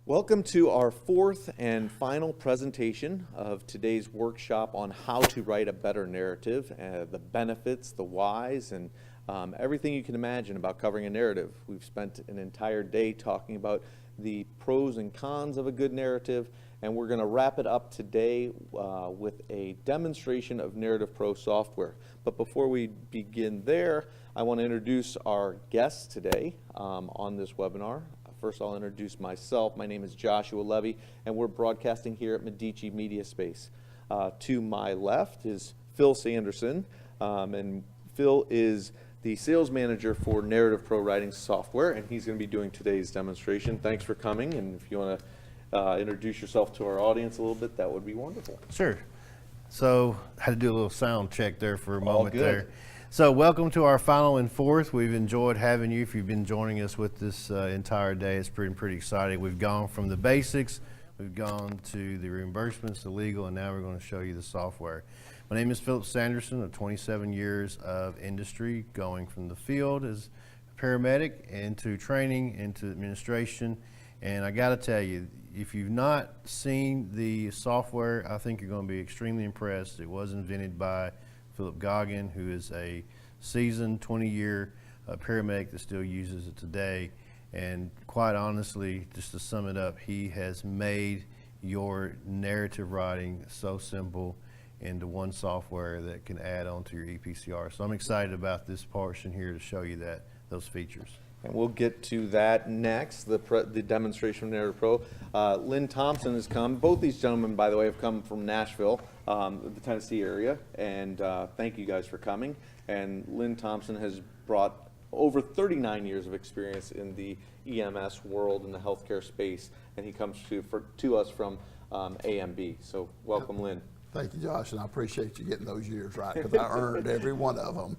Welcome to our fourth and final presentation of today's workshop on how to write a better narrative, the benefits, the whys, and everything you can imagine about covering a narrative. We've spent an entire day talking about the pros and cons of a good narrative, and we're going to wrap it up today with a demonstration of Narrative Pro software. But before we begin there, I want to introduce our guests today on this webinar. First, I'll introduce myself. My name is Joshua Levy, and we're broadcasting here at Medici MediaSpace. To my left is Phil Sanderson, and Phil is the sales manager for Narrative Pro Writing Software, and he's going to be doing today's demonstration. Thanks for coming, and if you want to introduce yourself to our audience a little bit, that would be wonderful. Sure. So, I had to do a little sound check there for a moment good. there. So, welcome to our final and fourth. We've enjoyed having you. If you've been joining us with this entire day, it's pretty exciting. We've gone from the basics, we've gone to the reimbursements, the legal, and now we're going to show you the software. My name is Philip Sanderson, of 27 years of industry, going from the field as a paramedic into training, into administration. And I got to tell you, if you've not seen the software, I think you're going to be extremely impressed. It was invented by Philip Goggin, who is a seasoned 20-year paramedic that still uses it today. And quite honestly, just to sum it up, he has made your narrative writing so simple into one software that can add on to your EPCR. So I'm excited about this portion here to show you those features. And we'll get to that next, the demonstration of Narrative Pro. Lynn Thompson has come. Both these gentlemen, by the way, have come from Nashville, the Tennessee area, and thank you guys for coming. And Lynn Thompson has brought over 39 years of experience in the EMS world, in the healthcare space, and he comes to us from AMB. So welcome, Lynn. Thank you, Josh, and I appreciate you getting those years right, because I earned every one of them.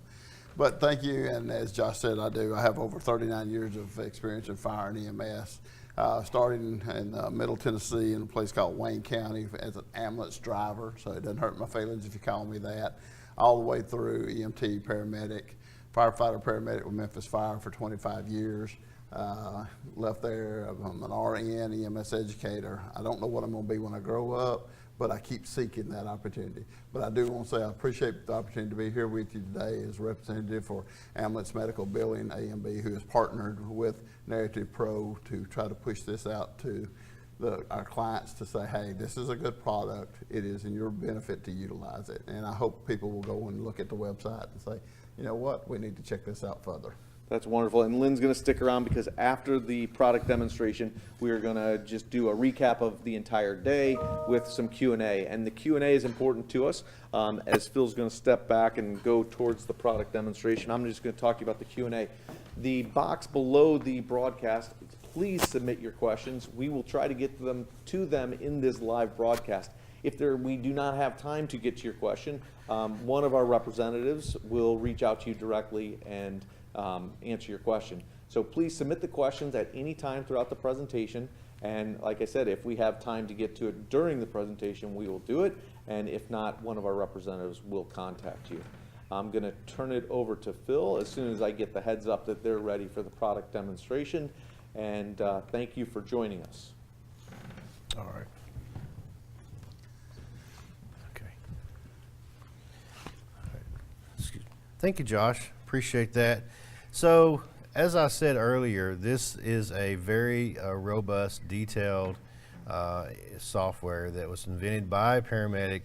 But thank you, and as Josh said, I have over 39 years of experience in fire and EMS, starting in Middle Tennessee in a place called Wayne County as an ambulance driver, so it doesn't hurt my feelings if you call me that, all the way through EMT, paramedic, firefighter, paramedic with Memphis Fire for 25 years. Left there, I'm an RN, EMS educator. I don't know what I'm going to be when I grow up, but I keep seeking that opportunity. But I do want to say I appreciate the opportunity to be here with you today as representative for Ambulance Medical Billing, AMB, who has partnered with Narrative Pro to try to push this out to our clients to say, hey, this is a good product. It is in your benefit to utilize it. And I hope people will go and look at the website and say, you know what, we need to check this out further. That's wonderful. And Lynn's going to stick around because after the product demonstration, we are going to just do a recap of the entire day with some Q&A. And the Q&A is important to us. As Phil's going to step back and go towards the product demonstration, I'm just going to talk to you about the Q&A. The box below the broadcast, please submit your questions. We will try to get to them in this live broadcast. If we do not have time to get to your question, one of our representatives will reach out to you directly and answer your question. So please submit the questions at any time throughout the presentation, and like I said, if we have time to get to it during the presentation, we will do it, and if not, one of our representatives will contact you. I'm going to turn it over to Phil as soon as I get the heads up that they're ready for the product demonstration, and thank you for joining us. All right. Okay. All right. Excuse me. Thank you, Josh. Appreciate that. So, as I said earlier, this is a very robust, detailed software that was invented by a paramedic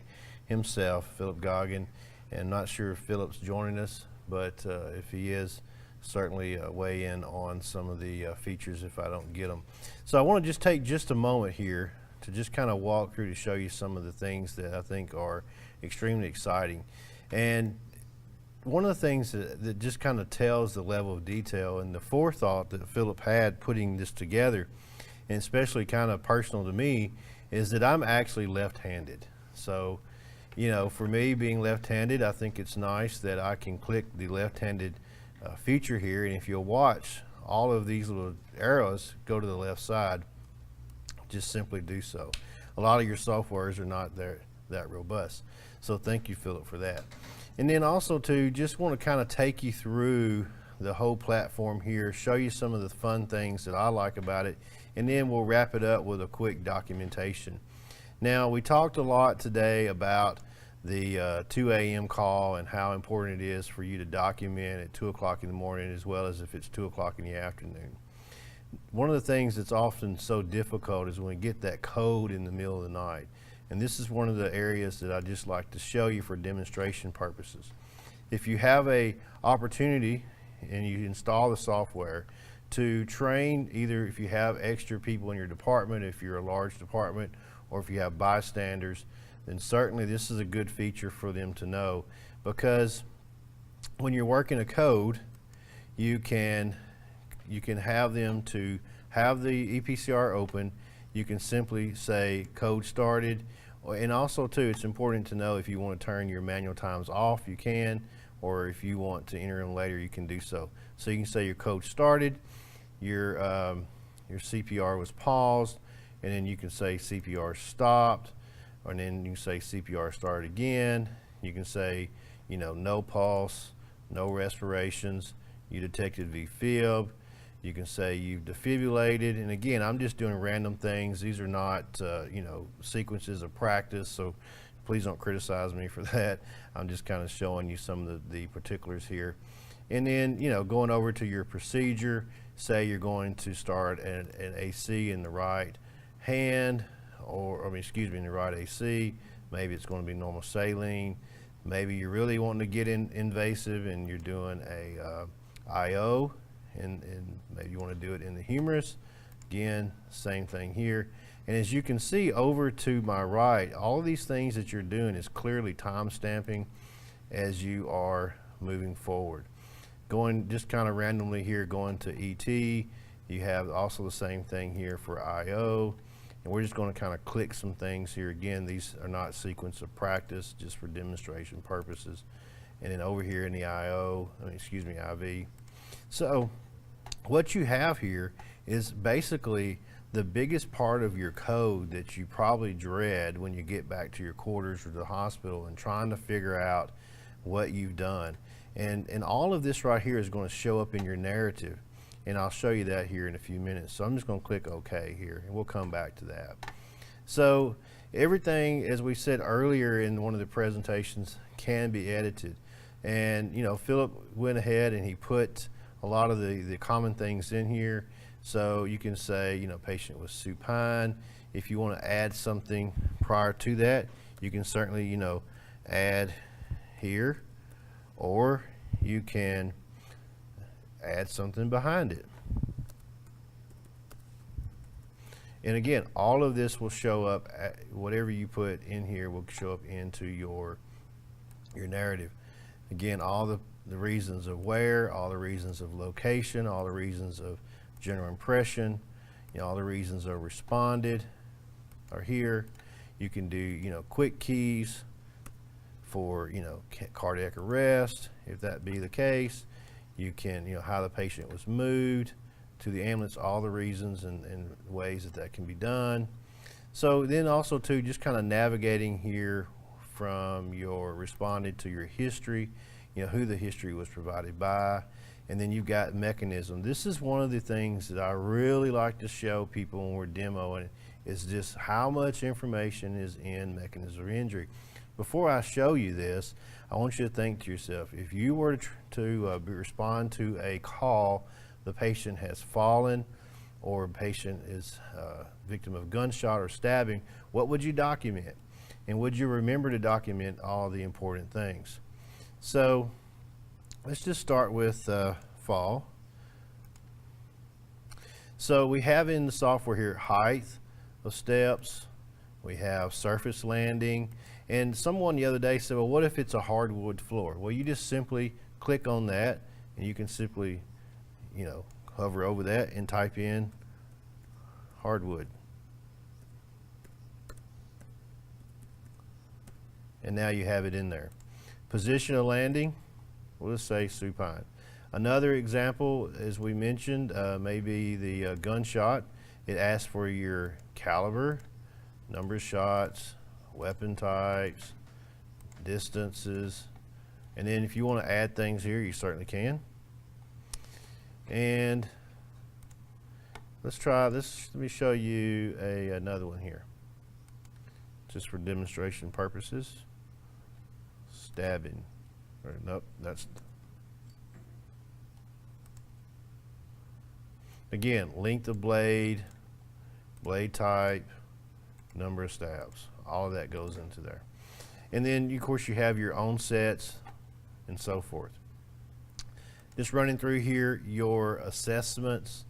himself, Philip Goggin. And I'm not sure if Philip's joining us, but if he is, certainly weigh in on some of the features if I don't get them. So I want to just take just a moment here to just kind of walk through to show you some of the things that I think are extremely exciting. And one of the things that just kind of tells the level of detail and the forethought that Philip had putting this together, and especially kind of personal to me, is that I'm actually left-handed. So, you know, for me being left-handed, I think it's nice that I can click the left-handed feature here, and if you'll watch, all of these little arrows go to the left side. Just simply do so. A lot of your softwares are not that robust. So thank you, Philip, for that. And then also to just want to kind of take you through the whole platform here, show you some of the fun things that I like about it, and then we'll wrap it up with a quick documentation. Now, we talked a lot today about the 2 a.m. call and how important it is for you to document at 2 o'clock in the morning, as well as if it's 2 o'clock in the afternoon. One of the things that's often so difficult is when we get that code in the middle of the night. And this is one of the areas that I just like to show you for demonstration purposes. If you have a opportunity and you install the software to train, either if you have extra people in your department, if you're a large department, or if you have bystanders, then certainly this is a good feature for them to know, because when you're working a code, you can have them to have the EPCR open. You can simply say code started, and also too, it's important to know if you want to turn your manual times off, you can, or if you want to enter them later, you can do so. So you can say your code started, your CPR was paused, and then you can say CPR stopped, and then you can say CPR started again. You can say, you know, no pulse, no respirations, you detected V-fib. You can say you've defibrillated, and again, I'm just doing random things. These are not, you know, sequences of practice, so please don't criticize me for that. I'm just kind of showing you some of the particulars here. And then, you know, going over to your procedure, say you're going to start an AC in the right hand, or I mean, excuse me, in the right AC. Maybe it's going to be normal saline. Maybe you're really wanting to get invasive and you're doing a IO. And maybe you want to do it in the humerus. Again, same thing here. And as you can see over to my right, all of these things that you're doing is clearly time stamping as you are moving forward. Going just kind of randomly here, going to ET, you have also the same thing here for IO. And we're just going to kind of click some things here. Again, these are not sequence of practice, just for demonstration purposes. And then over here in the IV. So what you have here is basically the biggest part of your code that you probably dread when you get back to your quarters or the hospital and trying to figure out what you've done. And all of this right here is going to show up in your narrative. And I'll show you that here in a few minutes. So I'm just going to click OK here, and we'll come back to that. So everything, as we said earlier in one of the presentations, can be edited. And, you know, Philip went ahead and he put a lot of the common things in here. So you can say, you know, patient was supine. If you want to add something prior to that, you can certainly, you know, add here, or you can add something behind it. And again, all of this will show up, whatever you put in here will show up into your narrative. Again, all the reasons of where, all the reasons of location, all the reasons of general impression, you know, all the reasons of responded are here. You can do, you know, quick keys for, you know, cardiac arrest, if that be the case. You can, you know, how the patient was moved to the ambulance, all the reasons and ways that can be done. So then also too, just kind of navigating here from your responded to your history, you know, who the history was provided by, and then you've got mechanism. This is one of the things that I really like to show people when we're demoing, is just how much information is in mechanism of injury. Before I show you this, I want you to think to yourself, if you were to respond to a call, the patient has fallen, or a patient is victim of gunshot or stabbing, what would you document? And would you remember to document all the important things? So let's just start with fall. So we have in the software here height of steps, we have surface landing, and someone the other day said, well, what if it's a hardwood floor? Well, you just simply click on that, and you can simply, you know, hover over that and type in hardwood. And now you have it in there. Position of landing, we'll just say supine. Another example, as we mentioned, may be the gunshot. It asks for your caliber, number of shots, weapon types, distances, and then if you want to add things here, you certainly can. And let's try this. Let me show you another one here, just for demonstration purposes. Stabbing. Or, nope, that's again length of blade, blade type, number of stabs. All of that goes into there. And then, of course, you have your own sets and so forth. Just running through here, your assessments,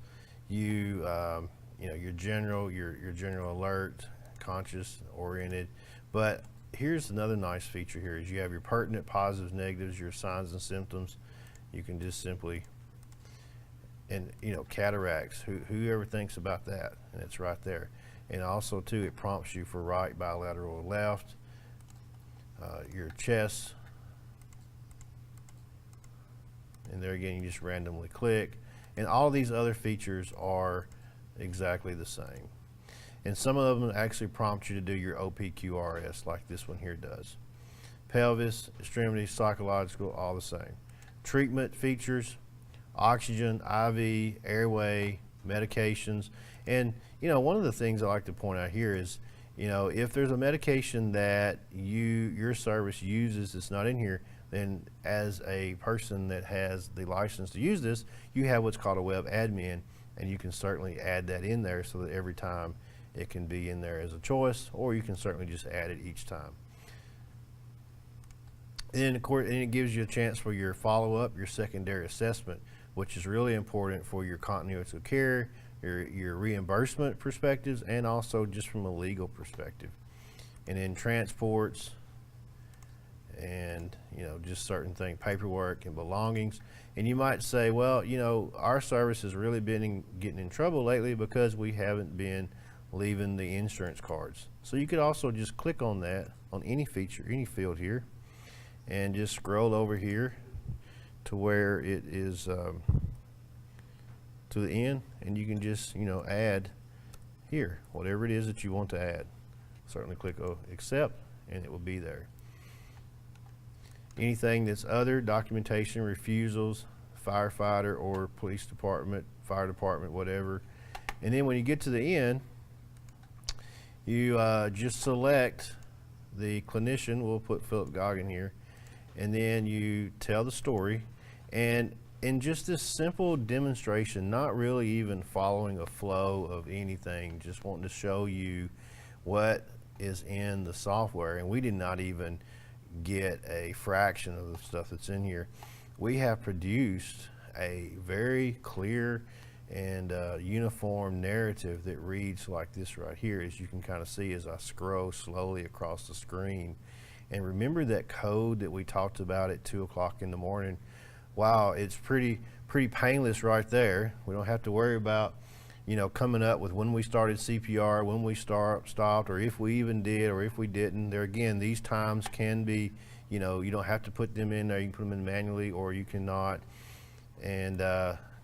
you know, your general alert, conscious, oriented. But here's another nice feature here is you have your pertinent, positives, negatives, your signs and symptoms. You can just simply, and you know, cataracts, whoever thinks about that, and it's right there. And also too, it prompts you for right, bilateral, left, your chest, and there again, you just randomly click. And all these other features are exactly the same. And some of them actually prompt you to do your OPQRS like this one here does. Pelvis, extremities, psychological, all the same. Treatment features, oxygen, IV, airway, medications. And you know, one of the things I like to point out here is, you know, if there's a medication that your service uses that's not in here, then as a person that has the license to use this, you have what's called a web admin, and you can certainly add that in there so that every time it can be in there as a choice, or you can certainly just add it each time. And then of course, and it gives you a chance for your follow-up, your secondary assessment, which is really important for your continuity of care, your reimbursement perspectives, and also just from a legal perspective. And then transports, and you know, just certain things, paperwork and belongings. And you might say, well, you know, our service has really been getting in trouble lately because we haven't been leaving the insurance cards. So you could also just click on that on any feature, any field here, and just scroll over here to where it is to the end, and you can just, you know, add here whatever it is that you want to add. Certainly click accept, and it will be there. Anything that's other, documentation, refusals, firefighter or police department, fire department, whatever. And then when you get to the end, you just select the clinician. We'll put Philip Goggin here, and then you tell the story. And in just this simple demonstration, not really even following a flow of anything, just wanting to show you what is in the software. And we did not even get a fraction of the stuff that's in here. We have produced a very clear and uniform narrative that reads like this right here, as you can kind of see as I scroll slowly across the screen. And remember that code that we talked about at 2 o'clock in the morning? Wow, it's pretty painless right there. We don't have to worry about, you know, coming up with when we started CPR, when we stopped, or if we even did, or if we didn't. There again, these times can be, you know, you don't have to put them in there. You can put them in manually, or you cannot. And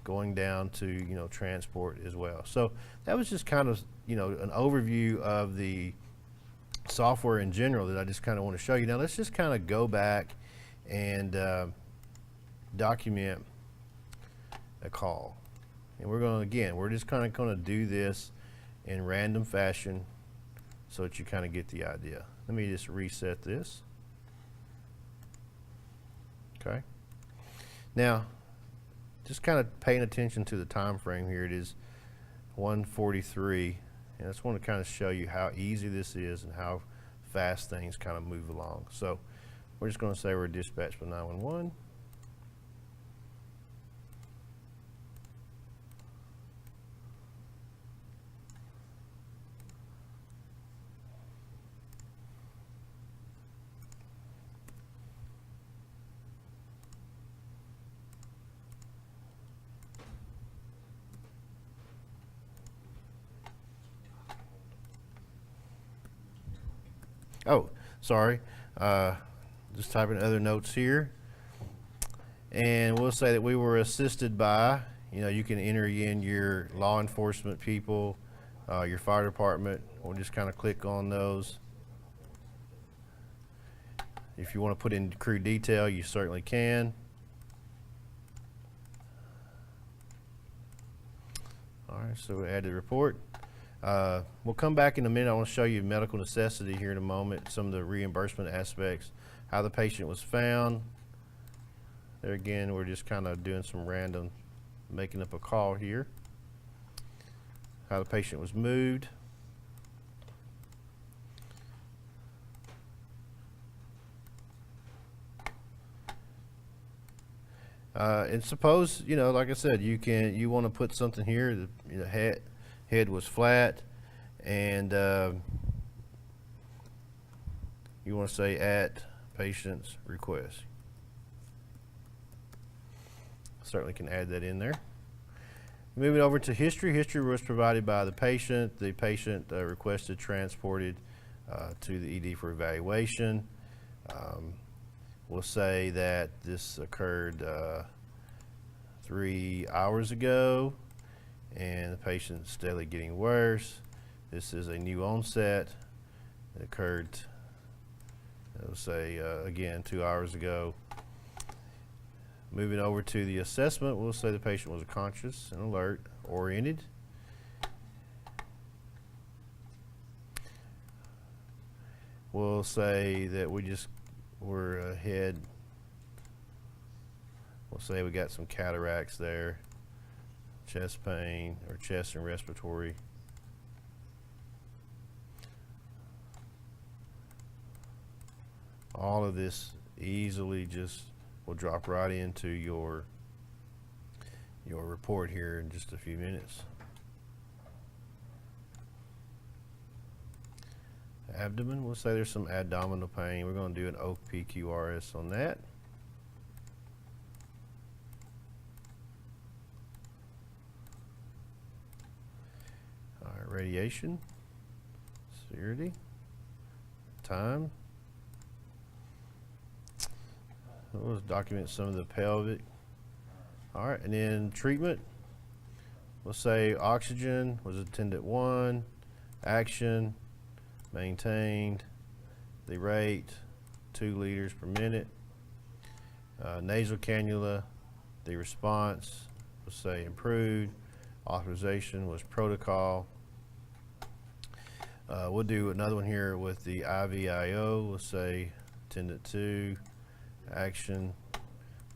going down to, you know, transport as well. So that was just kind of, you know, an overview of the software in general that I just kind of want to show you. Now let's just kind of go back and document a call. And we're going to, again, we're just kind of going to do this in random fashion so that you kind of get the idea. Let me just reset this. Okay. Now, just kind of paying attention to the time frame here. It is 1:43, and I just want to kind of show you how easy this is and how fast things kind of move along. So we're just going to say we're dispatched by 911. Oh, sorry. Just typing other notes here. And we'll say that we were assisted by, you know, you can enter in your law enforcement people, your fire department. We'll just kind of click on those. If you want to put in crew detail, you certainly can. All right, so we add the report. We'll come back in a minute. I want to show you medical necessity here in a moment, some of the reimbursement aspects, how the patient was found. There again, we're just kind of doing some random, making up a call here. How the patient was moved. And suppose, you know, like I said, you want to put something here, the head was flat, and you want to say at patient's request. Certainly can add that in there. Moving over to history. History was provided by the patient. The patient requested transported to the ED for evaluation. We'll say that this occurred 3 hours ago, and the patient's steadily getting worse. This is a new onset. It occurred, we'll say, again, 2 hours ago. Moving over to the assessment, we'll say the patient was conscious and alert, oriented. We'll say that we're ahead. We'll say we got some cataracts there, chest pain, or chest and respiratory. All of this easily just will drop right into your report here in just a few minutes. Abdomen, we'll say there's some abdominal pain. We're going to do an OPQRS on that. All right, radiation, severity, time. We'll document some of the pelvic. All right, and then treatment. We'll say oxygen was attendant 1, action, maintained, the rate 2 liters per minute. Nasal cannula, the response, we'll say improved. Authorization was protocol. We'll do another one here with the IVIO. We'll say attendant 2, action.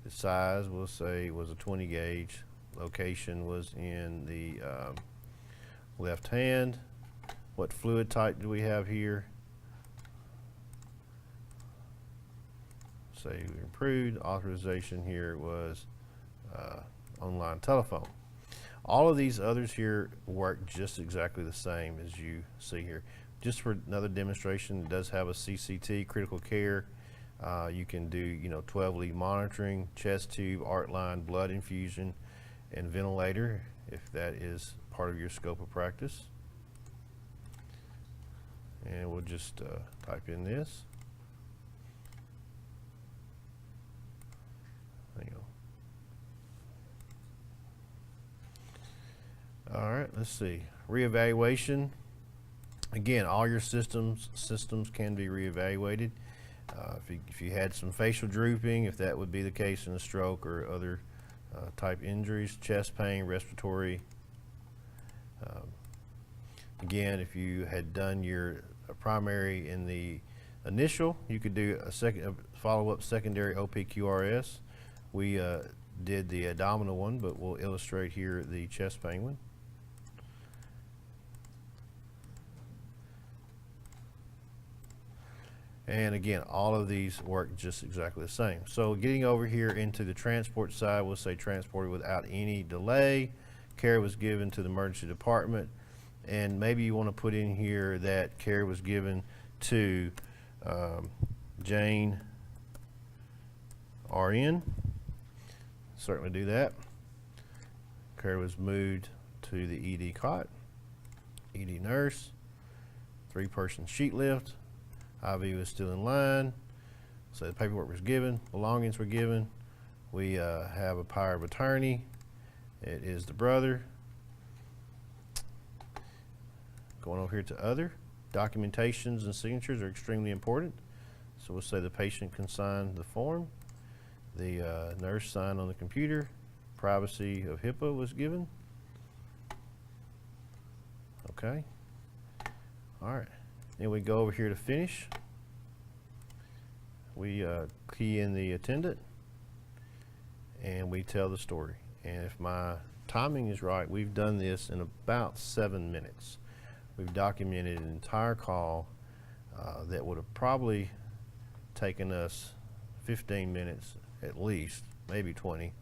The size we'll say was a 20 gauge. Location was in the left hand. What fluid type do we have here? Say we improved. Authorization here was online telephone. All of these others here work just exactly the same as you see here. Just for another demonstration, it does have a CCT, critical care. You can do 12 lead monitoring, chest tube, art line, blood infusion, and ventilator if that is part of your scope of practice. And we'll just type in this. Hang on. All right, let's see. Reevaluation. Again, all your systems can be reevaluated. If you had some facial drooping, if that would be the case in a stroke or other type injuries, chest pain, respiratory. Again, if you had done your primary in the initial, you could do a follow-up secondary OPQRS. We did the abdominal one, but we'll illustrate here the chest pain one. And again, all of these work just exactly the same. So getting over here into the transport side, we'll say transported without any delay. Care was given to the emergency department. And maybe you want to put in here that care was given to Jane RN. Certainly do that. Care was moved to the ED cot. ED nurse. 3-person sheet lift. IV was still in line, so the paperwork was given, belongings were given. We have a power of attorney. It is the brother. Going over here to other. Documentations and signatures are extremely important. So we'll say the patient can sign the form. The nurse signed on the computer. Privacy of HIPAA was given. Okay. All right. Then we go over here to finish. We key in the attendant and we tell the story. And if my timing is right, we've done this in about 7 minutes. We've documented an entire call that would have probably taken us 15 minutes at least, maybe 20,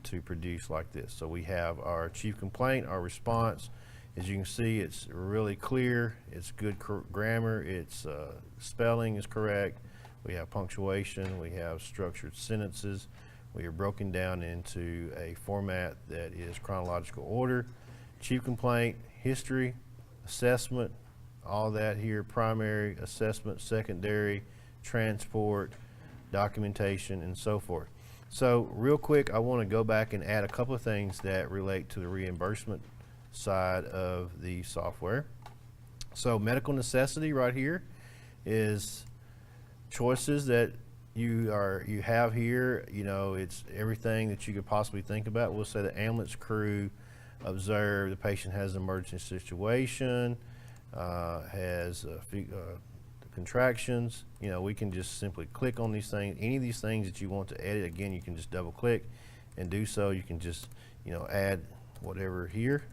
to produce like this. So we have our chief complaint, our response. As you can see, it's really clear, it's good grammar, its spelling is correct, we have punctuation, we have structured sentences, we are broken down into a format that is chronological order, chief complaint, history, assessment, all that here, primary, assessment, secondary, transport, documentation, and so forth. So real quick, I want to go back and add a couple of things that relate to the reimbursement side of the software. So medical necessity right here is choices that you have here. You know, it's everything that you could possibly think about. We'll say the ambulance crew observe the patient has an emergency situation, has contractions. You know, we can just simply click on these things. Any of these things that you want to edit, again, you can just double click and do so. You can just, you know, add whatever here.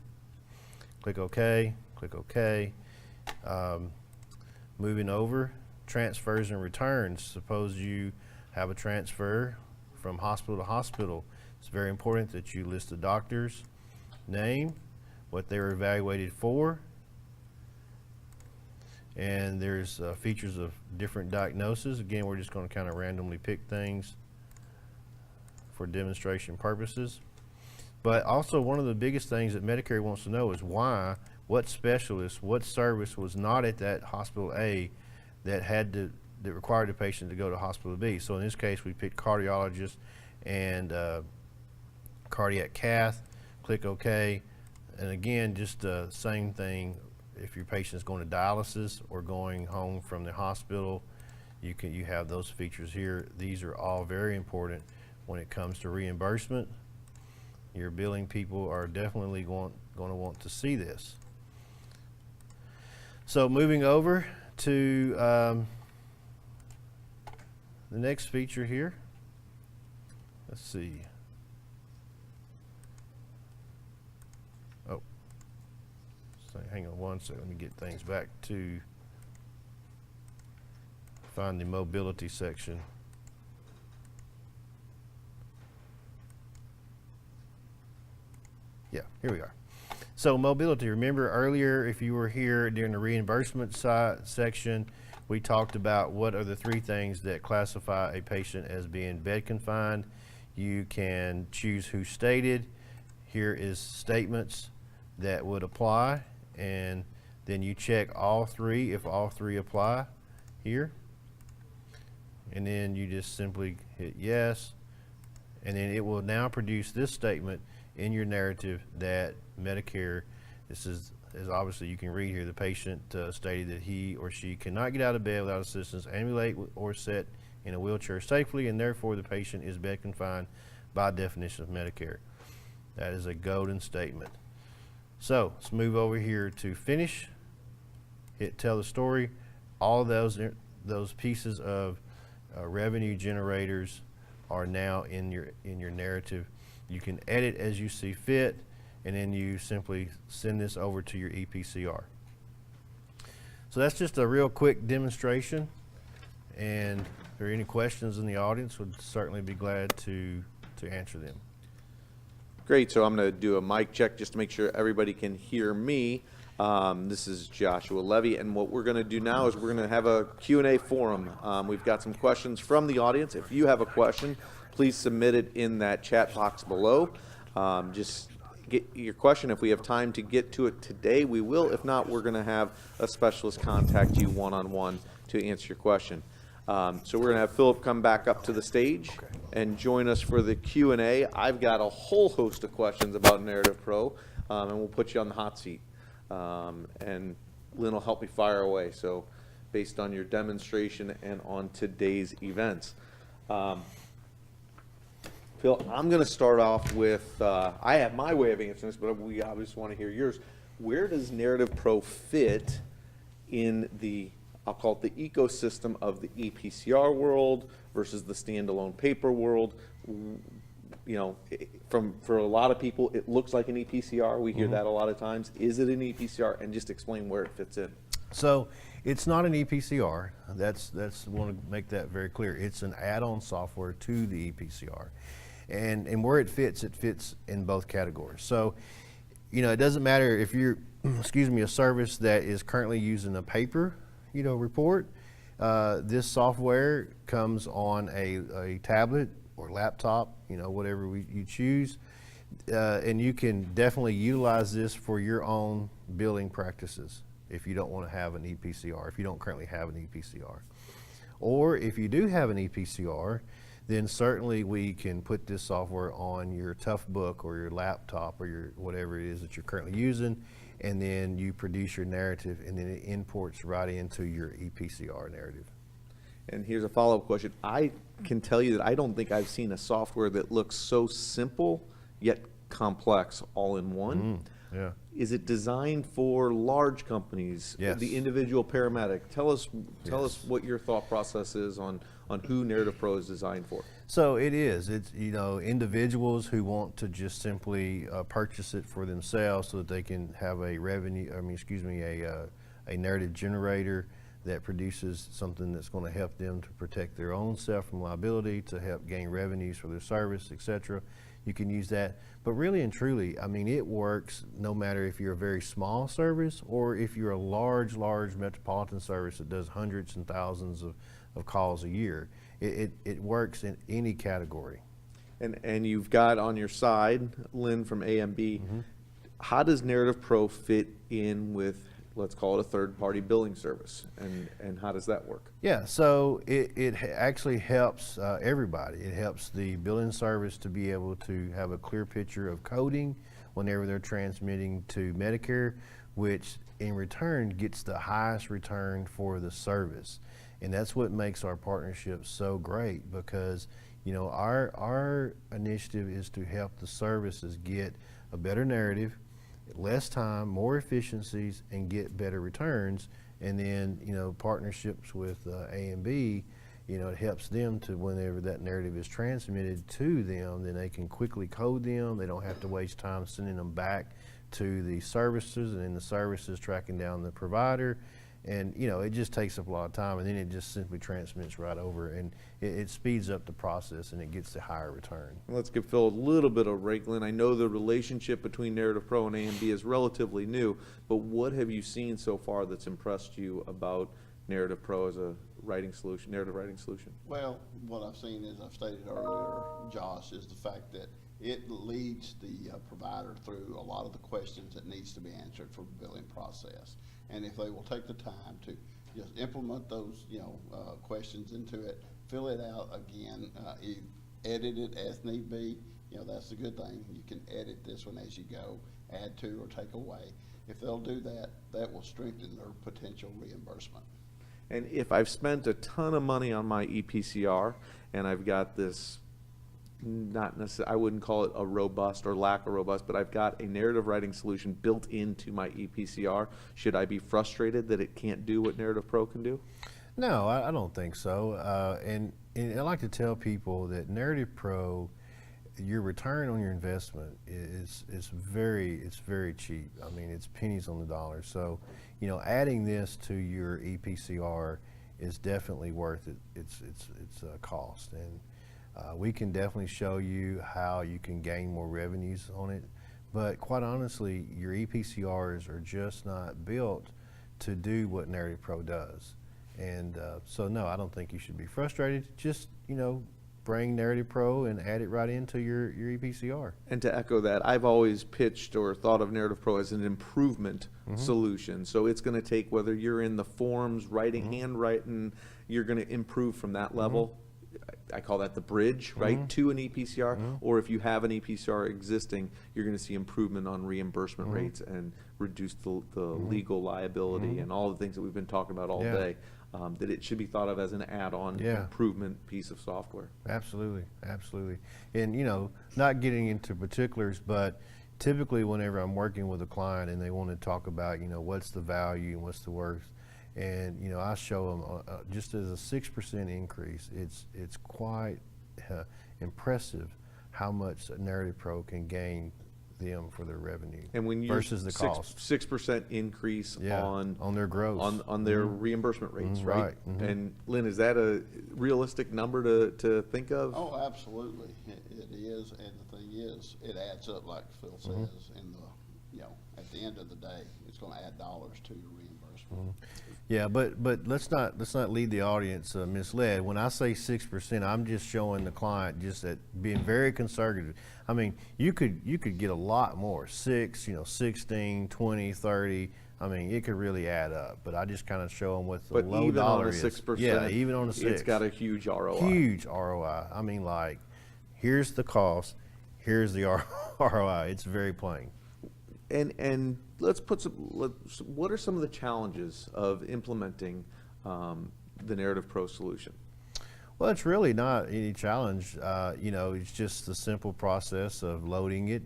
Click OK, click OK. Moving over, transfers and returns. Suppose you have a transfer from hospital to hospital. It's very important that you list the doctor's name, what they were evaluated for, and there's features of different diagnoses. Again, we're just going to kind of randomly pick things for demonstration purposes. But also, one of the biggest things that Medicare wants to know is why, what specialist, what service was not at that hospital A that required the patient to go to hospital B. So in this case, we picked cardiologist and cardiac cath. Click OK, and again, just the same thing. If your patient is going to dialysis or going home from the hospital, you have those features here. These are all very important when it comes to reimbursement. Your billing people are definitely going to want to see this. So moving over to the next feature here. Let's see. Oh, so hang on one second. Let me get things back to find the mobility section. Yeah, here we are. So mobility, remember earlier, if you were here during the reimbursement section, we talked about what are the 3 things that classify a patient as being bed confined. You can choose who stated. Here is statements that would apply, and then you check all 3 if all 3 apply here. And then you just simply hit yes, and then it will now produce this statement in your narrative that Medicare, this is obviously you can read here, the patient stated that he or she cannot get out of bed without assistance, ambulate or sit in a wheelchair safely, and therefore the patient is bed confined by definition of Medicare. That is a golden statement. So let's move over here to finish, hit tell the story. All of those pieces of revenue generators are now in your narrative. You can edit as you see fit, and then you simply send this over to your EPCR. So that's just a real quick demonstration, and if there are any questions in the audience, would certainly be glad to answer them. Great, so I'm going to do a mic check just to make sure everybody can hear me. This is Joshua Levy, and what we're going to do now is we're going to have a Q&A forum. We've got some questions from the audience. If you have a question, please submit it in that chat box below. Just get your question. If we have time to get to it today, we will. If not, we're going to have a specialist contact you one-on-one to answer your question. So we're going to have Philip come back up to the stage and join us for the Q&A. I've got a whole host of questions about Narrative Pro, and we'll put you on the hot seat. And Lynn will help me fire away, so based on your demonstration and on today's events. Phil, I'm going to start off with, I have my way of answering this, but we obviously want to hear yours. where does Narrative Pro fit in the, I'll call it the ecosystem of the ePCR world versus the standalone paper world? You know, for a lot of people, it looks like an ePCR. We hear that a lot of times. Is it an ePCR? And just explain where it fits in. So it's not an ePCR. That's want to make that very clear. It's an add-on software to the ePCR, and where it fits in both categories. So, you know, it doesn't matter if you're, excuse me, a service that is currently using a paper, you know, report. This software comes on a tablet or laptop, you know, whatever you choose, and you can definitely utilize this for your own billing practices if you don't want to have an ePCR, if you don't currently have an ePCR. Or if you do have an ePCR, then certainly we can put this software on your Toughbook or your laptop or your whatever it is that you're currently using, and then you produce your narrative, and then it imports right into your ePCR narrative. And here's a follow-up question. I can tell you that I don't think I've seen a software that looks so simple yet complex all in one. Yeah. Is it designed for large companies? Yes. The individual paramedic? Tell us Yes. what your thought process is on who Narrative Pro is designed for. So it is. It's, you know, individuals who want to just simply purchase it for themselves so that they can have a revenue, a narrative generator that produces something that's going to help them to protect their own self from liability, to help gain revenues for their service, etc. You can use that. But really and truly, I mean, it works no matter if you're a very small service or if you're a large metropolitan service that does hundreds and thousands of calls a year. It works in any category. And you've got on your side, Lynn from AMB. How does Narrative Pro fit in with, let's call it a third-party billing service, and how does that work? Yeah, so it actually helps everybody. It helps the billing service to be able to have a clear picture of coding whenever they're transmitting to Medicare, which in return gets the highest return for the service. And that's what makes our partnership so great, because you know our initiative is to help the services get a better narrative, less time, more efficiencies, and get better returns. And then, you know, partnerships with A and B, you know, it helps them to, whenever that narrative is transmitted to them, then they can quickly code them. They don't have to waste time sending them back to the services, and then the services tracking down the provider. And, you know, it just takes up a lot of time, and then it just simply transmits right over, and it speeds up the process, and it gets the higher return. Let's give Phil a little bit of break, Lynn. I know the relationship between Narrative Pro and AMB is relatively new, but what have you seen so far that's impressed you about Narrative Pro as a narrative writing solution? Well, what I've seen, as I've stated earlier, Josh, is the fact that it leads the provider through a lot of the questions that needs to be answered for the billing process. And if they will take the time to just implement those, you know, questions into it, fill it out again, you edit it as need be, you know, that's the good thing. You can edit this one as you go, add to or take away. If they'll do that, that will strengthen their potential reimbursement. And if I've spent a ton of money on my ePCR and I've got this, not necessarily, I wouldn't call it a robust or lack of robust, but I've got a narrative writing solution built into my ePCR, should I be frustrated that it can't do what Narrative Pro can do? No, I don't think so. And I like to tell people that Narrative Pro, your return on your investment is very cheap. I mean, it's pennies on the dollar. So, you know, adding this to your ePCR is definitely worth it. It's a cost, and we can definitely show you how you can gain more revenues on it. But quite honestly, your ePCRs are just not built to do what Narrative Pro does. And so no, I don't think you should be frustrated. Just, you know, bring Narrative Pro and add it right into your ePCR. And to echo that, I've always pitched or thought of Narrative Pro as an improvement solution. So it's going to take, whether you're in the forms, writing, handwriting, you're going to improve from that level. I call that the bridge, right, to an ePCR. Or if you have an ePCR existing, you're going to see improvement on reimbursement rates and reduce the legal liability and all the things that we've been talking about all day. That it should be thought of as an add-on improvement piece of software. Absolutely, absolutely. And, you know, not getting into particulars, but, typically whenever I'm working with a client and they want to talk about, what's the value and what's the worth, and I show them just as a 6% increase, it's quite impressive how much Narrative Pro can gain them for their revenue And when you versus the cost. 6% increase on their gross, on their reimbursement rates, Mhm, right? right, mhm. And Lynn, is that a realistic number to think of? Oh, absolutely, it is, and the thing is, it adds up, like Phil says, in the, at the end of the day, it's gonna add dollars to your reimbursement. Yeah, but let's not lead the audience misled. When I say 6%, I'm just showing the client just that being very conservative. I mean, you could get a lot more, 6, 16, 20, 30. I mean, it could really add up. But I just kind of show them what the But low even on dollar the is. 6%, Yeah, even on the 6, it's got a huge ROI. huge ROI. I mean, like, here's the cost, here's the ROI. It's very plain. And let's what are some of the challenges of implementing the Narrative Pro solution? Well, it's really not any challenge. It's just the simple process of loading it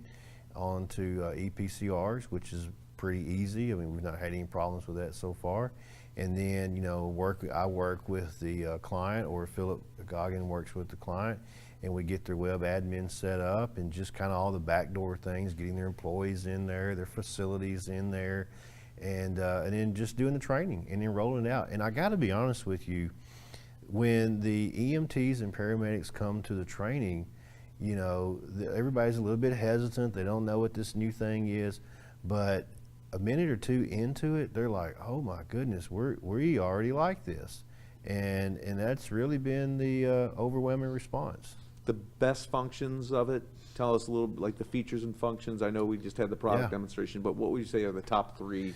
onto EPCRs, which is pretty easy. I mean, we've not had any problems with that so far. And then, I work with the client, or Philip Goggin works with the client, and we get their web admin set up and just kind of all the backdoor things, getting their employees in there, their facilities in there, and then just doing the training and then rolling it out. And I got to be honest with you, when the EMTs and paramedics come to the training, everybody's a little bit hesitant. They don't know what this new thing is, but a minute or two into it, they're like, "Oh my goodness, we already like this," and that's really been the overwhelming response. The best functions of it, tell us a little bit, like the features and functions. I know we just had the product Yeah. demonstration, but what would you say are the top 3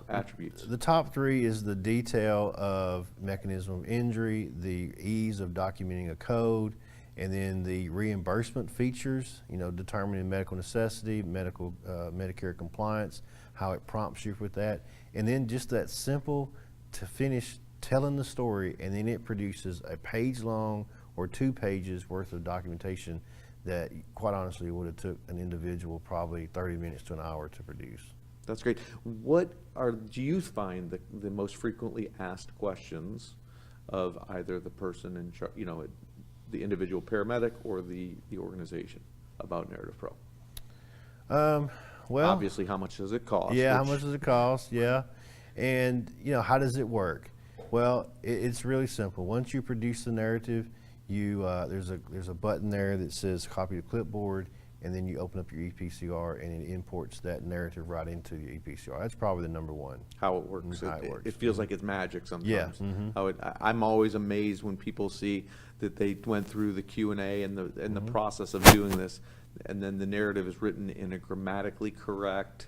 attributes? The top 3 is the detail of mechanism of injury, the ease of documenting a code, and then the reimbursement features, determining medical necessity, Medicare compliance, how it prompts you with that, and then just that simple to finish telling the story, and then it produces a page long or 2 pages worth of documentation that, quite honestly, would have took an individual probably 30 minutes to an hour to produce. That's great. Do you find the most frequently asked questions of either the person in charge, the individual paramedic or the organization about Narrative Pro? Well, Obviously, how much does it cost? yeah, how much does it cost? Yeah, and how does it work? Well, it's really simple. Once you produce the narrative, there's a button there that says copy to clipboard, and then you open up your EPCR and it imports that narrative right into the EPCR. That's probably the number one. How it works. How it works. It feels like it's magic sometimes. Yeah. Mm-hmm. I'm always amazed when people see that they went through the Q&A and the Mm-hmm. process of doing this, and then the narrative is written in a grammatically correct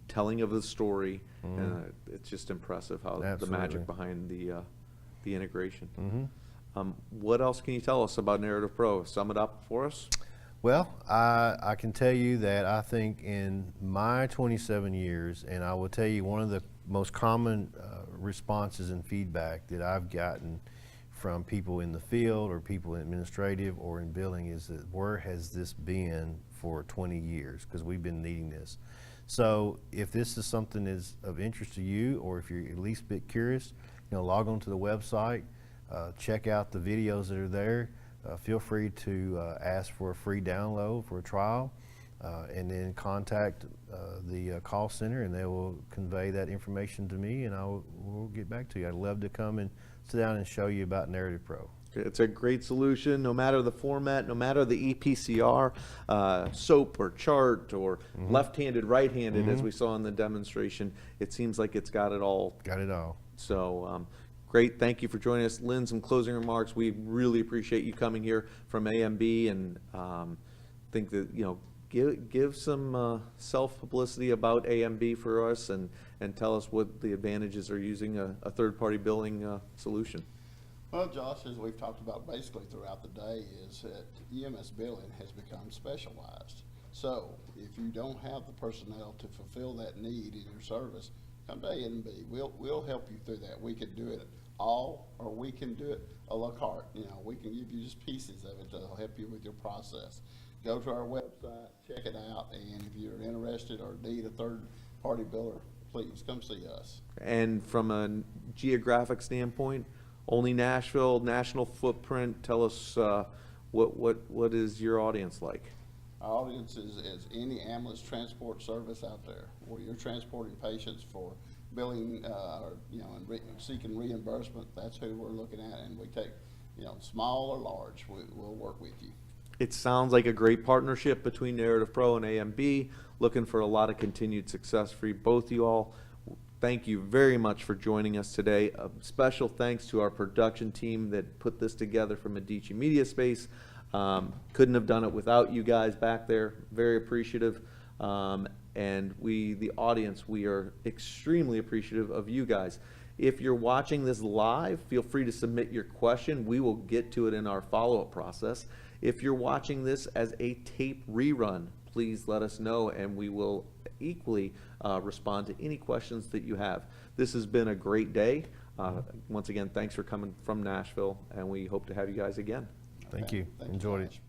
telling of the story, and it's just impressive how the Absolutely. magic behind the integration. Mm-hmm. What else can you tell us about Narrative Pro? Sum it up for us. Well, I can tell you that I think in my 27 years, and I will tell you one of the most common responses and feedback that I've gotten from people in the field or people in administrative or in billing is that where has this been for 20 years? Because we've been needing this. So if this is something that's of interest to you, or if you're at least a bit curious, log on to the website, check out the videos that are there. Feel free to ask for a free download for a trial, and then contact the call center, and they will convey that information to me, and we'll get back to you. I'd love to come and sit down and show you about Narrative Pro. It's a great solution, no matter the format, no matter the EPCR, SOAP or chart or left-handed, right-handed, as we saw in the demonstration. It seems like it's got it all. Got it all. So great, thank you for joining us. Lynn, some closing remarks. We really appreciate you coming here from AMB, and think that, give some self-publicity about AMB for us, and tell us what the advantages are using a third-party billing solution. Well, Josh, as we've talked about basically throughout the day, is that EMS billing has become specialized. So if you don't have the personnel to fulfill that need in your service, come to A&B. We'll help you through that. We could do it all, or we can do it a la carte. We can give you just pieces of it that'll help you with your process. go to our website, check it out, and if you're interested or need a third-party biller, please come see us. And from a geographic standpoint, only Nashville, national footprint, tell us what is your audience like? Our audience is any ambulance transport service out there where you're transporting patients for billing, or, you know, and seeking reimbursement. That's who we're looking at, and we take, you know, small or large, we'll work with you. It sounds like a great partnership between Narrative Pro and AMB. Looking for a lot of continued success for you, both you all. Thank you very much for joining us today. A special thanks to our production team that put this together from Medici MediaSpace. Couldn't have done it without you guys back there. Very appreciative. And the audience, we are extremely appreciative of you guys. If you're watching this live, feel free to submit your question. We will get to it in our follow-up process. If you're watching this as a tape rerun, please let us know, and we will equally respond to any questions that you have. This has been a great day. Once again, thanks for coming from Nashville, and we hope to have you guys again. Thank you. Thank you, Enjoyed it. Josh.